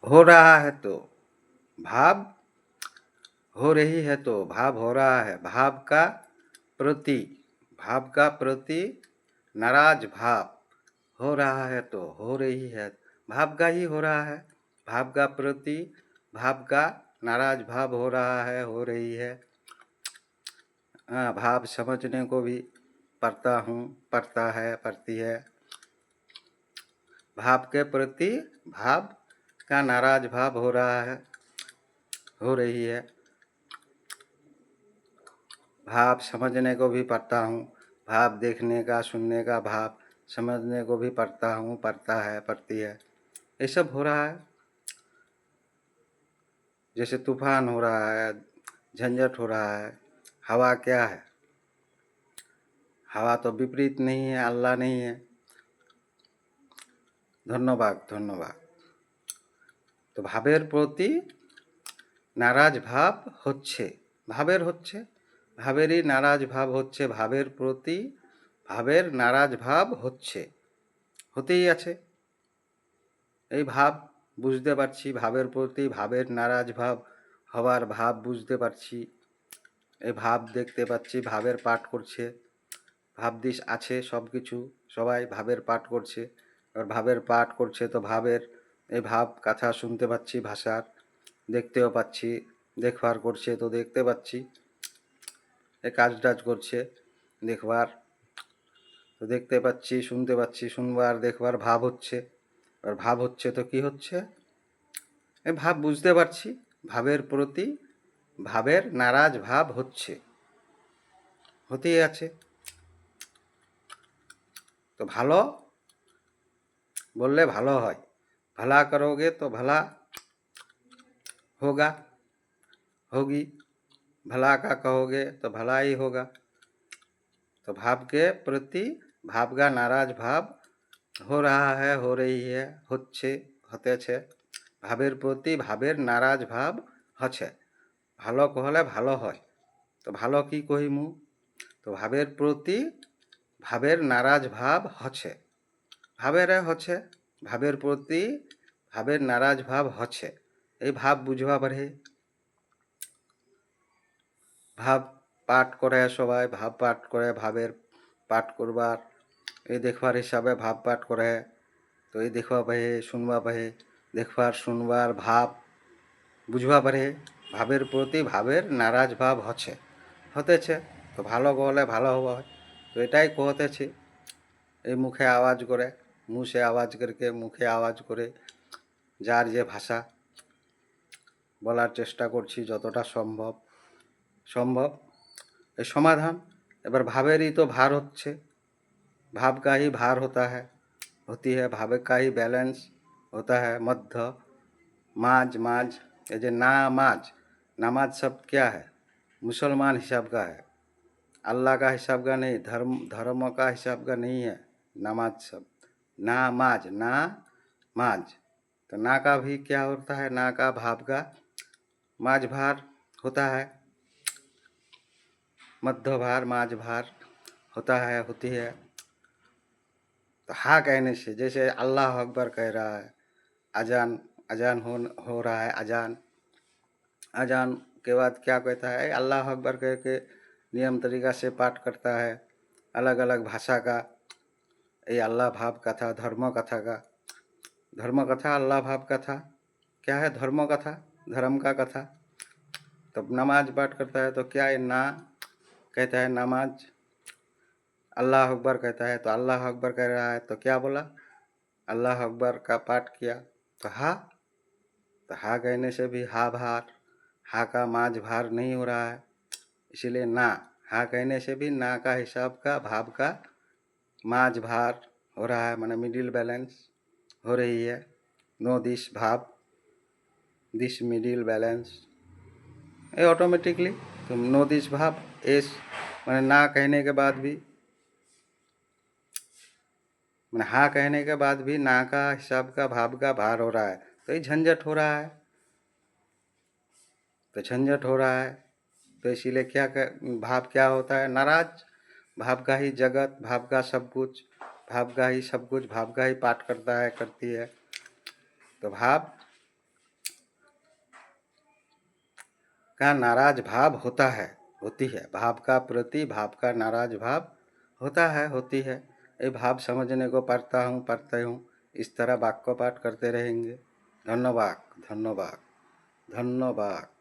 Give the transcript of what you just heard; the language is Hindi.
हो रहा है तो भाव हो रही है तो भाव हो रहा है। प्रति भाव का प्रति नाराज भाव हो रहा है तो हो रही है। भाव का ही हो रहा है। भाव का प्रति भाव का नाराज भाव हो रहा है, हो रही है। हाँ, भाव समझने को भी पड़ता हूँ, पड़ता है, पड़ती है। भाव के प्रति भाव का नाराज भाव हो रहा है, हो रही है। भाव समझने को भी पड़ता हूँ। भाव देखने का, सुनने का भाव समझने को भी पड़ता हूँ, पड़ता है, पड़ती है। ये सब हो रहा है। जैसे तूफान हो रहा है, झंझट हो रहा है। हवा क्या है? हवा तो विपरीत नहीं है, अल्लाह नहीं है। धन्यवाद, धन्यवाद। তো ভাবের প্রতি নারাজ ভাব হচ্ছে, ভাবের হচ্ছে, ভাবেরই নারাজ ভাব হচ্ছে, ভাবের প্রতি ভাবের নারাজ ভাব হচ্ছে, হতেই আছে। এই ভাব বুঝতে পারছি, ভাবের প্রতি ভাবের নারাজ ভাব হওয়ার ভাব বুঝতে পারছি। এই ভাব দেখতে পাচ্ছি, ভাবের পাঠ করছে, ভাবদিশ আছে সব কিছু, সবাই ভাবের পাঠ করছে। আর ভাবের পাঠ করছে তো ভাবের এই ভাব কথা শুনতে পাচ্ছি, ভাষার দেখতেও পাচ্ছি, দেখবার করছে তো দেখতে পাচ্ছি। এ কাজ টাজ করছে দেখবার তো দেখতে পাচ্ছি, শুনতে পাচ্ছি, শুনবার দেখবার ভাব হচ্ছে। আর ভাব হচ্ছে তো কি হচ্ছে? এ ভাব বুঝতে পারছি, ভাবের প্রতি ভাবের নারাজ ভাব হচ্ছে, হতেই আছে। তো ভালো बोलले ভালো হয়। भला करोगे तो भला होगा, होगी। भला का कहोगे तो भला ही होगा। तो भाव के प्रति भाव का नाराज भाव हो रहा है, हो रही है, হচ্ছে, হতেছে। ভাবের প্রতি ভাবের নারাজ ভাব হচ্ছে। ভালো কহলে ভালো হয়। তো ভালো কি কহিমু? তো ভাবের প্রতি ভাবের নারাজ ভাব হচ্ছে, ভাবেরে হচ্ছে, ভাবের প্রতি ভাবের নারাজ ভাব হচ্ছে। এই ভাব বুঝবা পারে। ভাব পাঠ করে সবাই, ভাব পাঠ করে, ভাবের পাঠ করবার এই দেখবার হিসাবে ভাব পাঠ করে। তো এই দেখবা পাহে, শুনবা পাহে, দেখবার শুনবার ভাব বুঝবা পারে। ভাবের প্রতি ভাবের নারাজ ভাব হচ্ছে, হতেছে। তো ভালো কহলে ভালো হওয়া হয়। তো এটাই কহতেছি এই মুখে আওয়াজ করে, মুখে আওয়াজ করকে, মুখে আওয়াজ করে যার যে ভাষা বলার চেষ্টা করছি যতটা সম্ভব সম্ভব এই সমাধান। এবার ভাবেরই তো ভার হচ্ছে, भाव का ही भार होता है, होती है। भाव का ही बैलेंस होता है। मध्य माज माज, ये जो नामाज, नमाज शब्द क्या है? मुसलमान हिसाब का है, अल्लाह का हिसाब का नहीं, धर्म का हिसाब का नहीं है। नमाज शब्द नामाज, ना माज, तो ना का भी क्या होता है? ना का भाव का माज भार होता है, मध्य भार माज भार होता है, होती है। तो हाँ कहने से, जैसे अल्लाह अकबर कह रहा है, अजान अजान हो रहा है, अजान अजान के बाद क्या कहता है? अल्लाह अकबर कह के नियम तरीका से पाठ करता है, अलग अलग भाषा का। ये अल्लाह भाव कथा, धर्म कथा का, धर्म कथा, अल्लाह भाव कथा क्या है? धर्म कथा, धर्म का कथा। तब नमाज पाठ करता है तो क्या ये ना कहता है? नमाज। अल्लाह अकबर कहता है तो अल्लाह अकबर कह रहा है तो क्या बोला? अल्लाह अकबर का पाठ किया। तो हा, तो हा कहने से भी हा भार, हा का माज भार नहीं हो रहा है, इसीलिए ना। हा कहने से भी ना का हिसाब का भाव का माज भार हो रहा है, माने मिडिल बैलेंस हो रही है। नो दिस भाव, दिस मिडिल बैलेंस, ये ऑटोमेटिकली। तुम नो दिस भाव, एस माने ना कहने के बाद भी, मैंने हाँ कहने के बाद भी ना का हिसाब का भाव का भार हो रहा है, तो ये झंझट हो रहा है। तो झंझट हो रहा है तो इसीलिए क्या भाव क्या होता है? नाराज। भाव का ही जगत, भाव का सब कुछ, भाव का ही सब कुछ, भाव का ही पाठ करता है, करती है। तो भाव का नाराज भाव होता है, होती है, भाव का प्रति भाव का नाराज भाव होता है, होती है। ये भाव समझने को पड़ता हूँ, पढ़ते हूँ। इस तरह वाक्य पाठ करते रहेंगे। धन्यवाद, धन्यवाद, धन्यवाद।